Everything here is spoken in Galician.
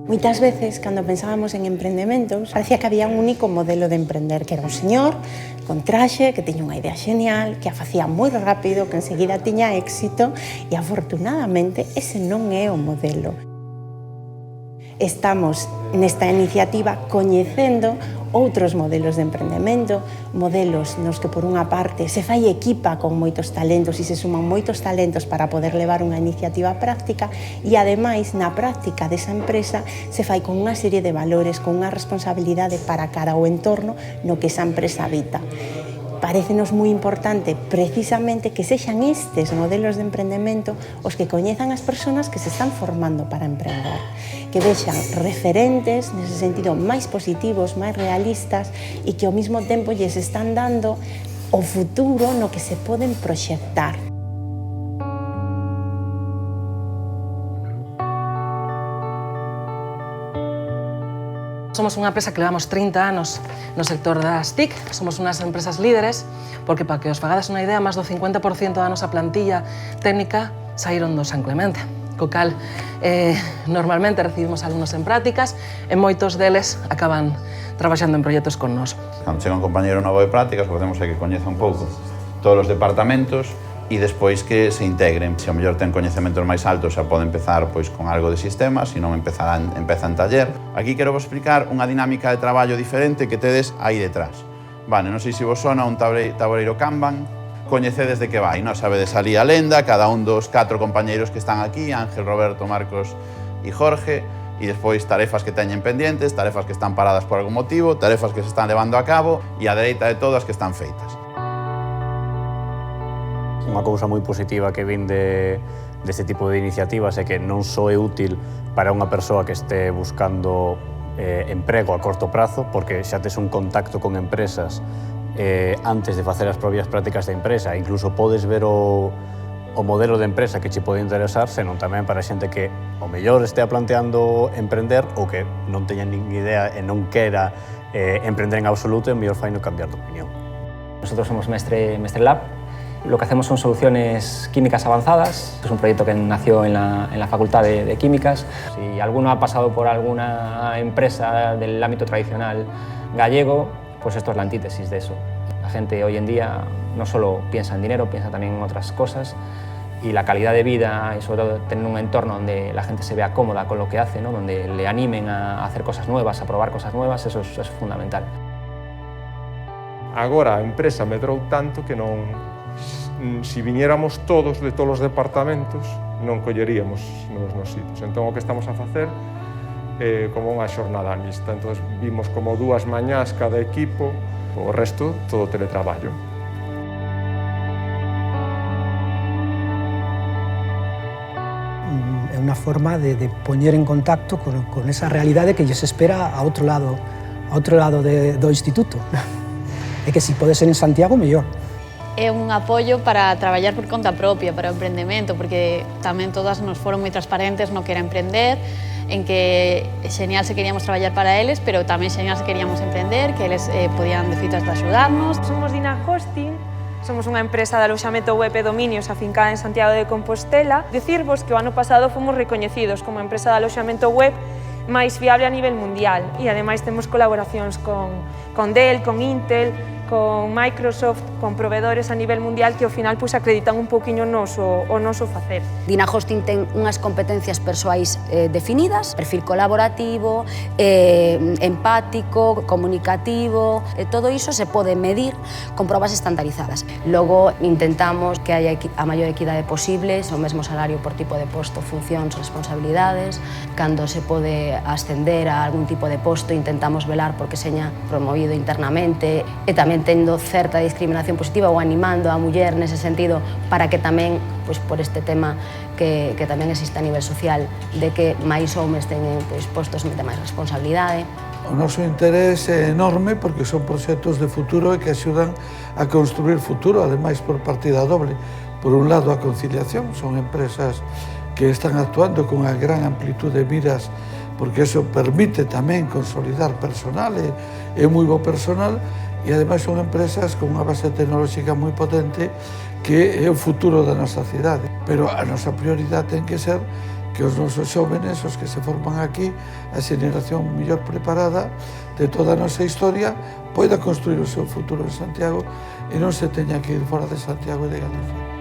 Moitas veces, cando pensábamos en emprendementos, parecía que había un único modelo de emprender, que era un señor con traxe, que tiña unha idea genial, que a facía moi rápido, que enseguida tiña éxito, e afortunadamente ese non é o modelo. Estamos nesta iniciativa coñecendo outros modelos de emprendemento, modelos nos que por unha parte se fai equipa con moitos talentos e se suman moitos talentos para poder levar unha iniciativa práctica e ademais na práctica desa empresa se fai con unha serie de valores, con unha responsabilidade para cara ao entorno no que esa empresa habita. Parécenos moi importante precisamente que sexan estes modelos de emprendemento os que coñezan as persoas que se están formando para emprender, que vexan referentes nese sentido máis positivos, máis realistas e que ao mesmo tempo lles están dando o futuro no que se poden proxectar. Somos unha empresa que levamos 30 anos no sector das TIC, somos unhas empresas líderes, porque para que os fagades unha idea, máis do 50% da nosa plantilla técnica saíron do San Clemente, co cal normalmente recibimos alumnos en prácticas e moitos deles acaban traballando en proxectos con nós. Cando chega un compañeiro novo de prácticas, o que facemos é que coñeza un pouco todos os departamentos e despois que se integren. Se ao mellor ten coñecementos máis altos xa pode empezar pois con algo de sistemas, se non empeza en taller. Aquí quero vos explicar unha dinámica de traballo diferente que tedes aí detrás. Vale, non sei se vos sona un tabuleiro Kanban, coñecedes de que vai, non? Sabedes alí a lenda, cada un dos 4 compañeiros que están aquí, Ángel, Roberto, Marcos e Jorge, e despois tarefas que teñen pendientes, tarefas que están paradas por algún motivo, tarefas que se están levando a cabo e a dereita de todas que están feitas. Unha cousa moi positiva que vin deste tipo de iniciativas é que non só é útil para unha persoa que este buscando emprego a corto prazo, porque xa tes un contacto con empresas antes de facer as propias prácticas de empresa, incluso podes ver o modelo de empresa que che pode interesar, senón tamén para xente que o mellor estea planteando emprender ou que non teña nin idea e non quera emprender en absoluto e o mellor fai non cambiar de opinión. Nosotros somos Mestre Lab. Lo que hacemos son soluciones químicas avanzadas. Es un proyecto que nació en la Facultad de Químicas. Si alguno ha pasado por alguna empresa del ámbito tradicional gallego, pues esto es la antítesis de eso. La gente hoy en día no solo piensa en dinero, piensa también en otras cosas, y la calidad de vida y sobre todo tener un entorno donde la gente se vea cómoda con lo que hace, ¿no? Donde le animen a hacer cosas nuevas, a probar cosas nuevas, eso es fundamental. Agora a empresa medrou tanto que non... Si viniéramos todos de todos os departamentos, non colleríamos nos sitios. Entón, o que estamos a facer é como unha xornada mixta. Entón, vimos como 2 mañás cada equipo, o resto, todo teletraballo. É unha forma de poñer en contacto con esa realidade que lles espera a outro lado do instituto. É que se pode ser en Santiago, mellor. É un apoio para traballar por conta propia, para o emprendemento, porque tamén todas nos foron moi transparentes no que era emprender, en que xenial se queríamos traballar para eles, pero tamén xenial se queríamos emprender, que eles podían de feito hasta axudarnos. Somos Dina Hosting, somos unha empresa de aloxamento web e dominios afincada en Santiago de Compostela. Dicirvos que o ano pasado fomos recoñecidos como empresa de aloxamento web máis fiable a nivel mundial e ademais temos colaboracións con Dell, con Intel, con Microsoft, con proveedores a nivel mundial que ao final acreditan un pouquiño o noso facer. Dina Hosting ten unhas competencias persoais definidas, perfil colaborativo, empático, comunicativo, todo iso se pode medir con probas estandarizadas. Logo intentamos que haya a maior equidade posible, o mesmo salario por tipo de posto, funcións, responsabilidades. Cando se pode ascender a algún tipo de posto intentamos velar porque seña promovido internamente e tamén tendo certa discriminación positiva ou animando a muller nese sentido para que tamén, por este tema que tamén existe a nivel social, de que máis homes teñen postos de máis responsabilidade. O noso interés é enorme porque son proxectos de futuro e que axudan a construir futuro, ademais por partida doble. Por un lado, a conciliación, son empresas que están actuando con unha gran amplitude de miras porque eso permite tamén consolidar personal, é moi bo personal, e ademais son empresas con unha base tecnolóxica moi potente que é o futuro da nosa cidade. Pero a nosa prioridade ten que ser que os nosos xóvenes, os que se forman aquí, a xeneración mellor preparada de toda a nosa historia, poida construir o seu futuro en Santiago e non se teña que ir fora de Santiago e de Galicia.